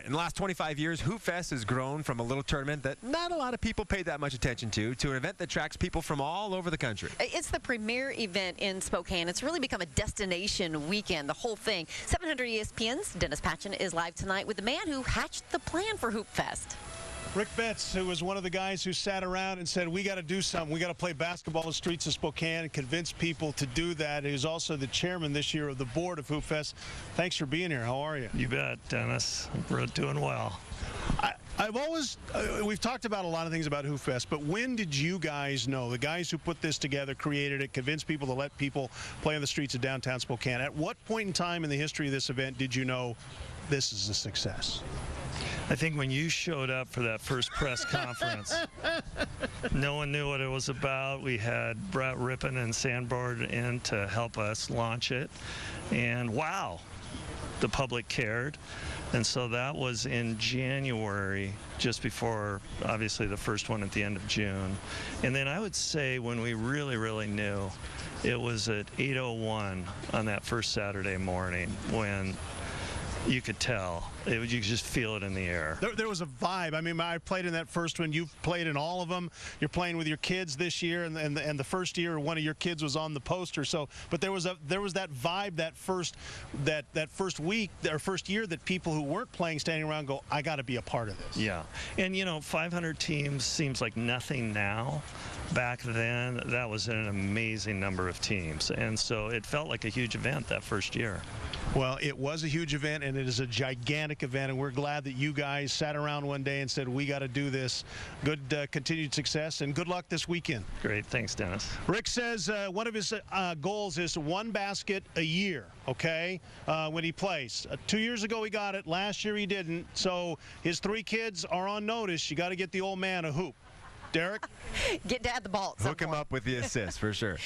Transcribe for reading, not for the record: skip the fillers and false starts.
In the last 25 years, Hoopfest has grown from a little tournament that not a lot of people paid that much attention to an event that attracts people from all over the country. It's the premier event in Spokane. It's really become a destination weekend, the whole thing. 700 ESPN's Dennis Patchin is live tonight with the man who hatched the plan for Hoopfest. Rick Betts, who was one of the guys who sat around and said, we got to do something. We got to play basketball in the streets of Spokane and convince people to do that. He's also the chairman this year of the board of Hoopfest. Thanks for being here. How are you? You bet, Dennis. We're doing well. We've talked about a lot of things about Hoopfest, but when did you guys know, the guys who put this together, created it, convinced people to let people play on the streets of downtown Spokane, at what point in time in the history of this event did you know this is a success? I think when you showed up for that first press conference, no one knew what it was about. We had Brett Rippon and Sandboard in to help us launch it. And wow, the public cared. And so that was in January, just before, obviously, the first one at the end of June. And then I would say when we really knew, it was at 8:01 on that first Saturday morning when you could tell. You could just feel it in the air. There was a vibe. I mean, I played in that first one. You've played in all of them. You're playing with your kids this year, and the first year, one of your kids was on the poster. So, but there was that vibe that first week or first year that people who weren't playing standing around go, I got to be a part of this. Yeah, and 500 teams seems like nothing now. Back then, that was an amazing number of teams, and so it felt like a huge event that first year. Well, it was a huge event, and it is a gigantic event, and we're glad that you guys sat around one day and said, we got to do this. Good continued success, and good luck this weekend. Great. Thanks, Dennis. Rick says one of his goals is one basket a year, okay, when he plays. 2 years ago he got it. Last year he didn't. So his 3 kids are on notice. You got to get the old man a hoop. Derek? Get Dad the ball at some Hook him point. up with the assist, for sure.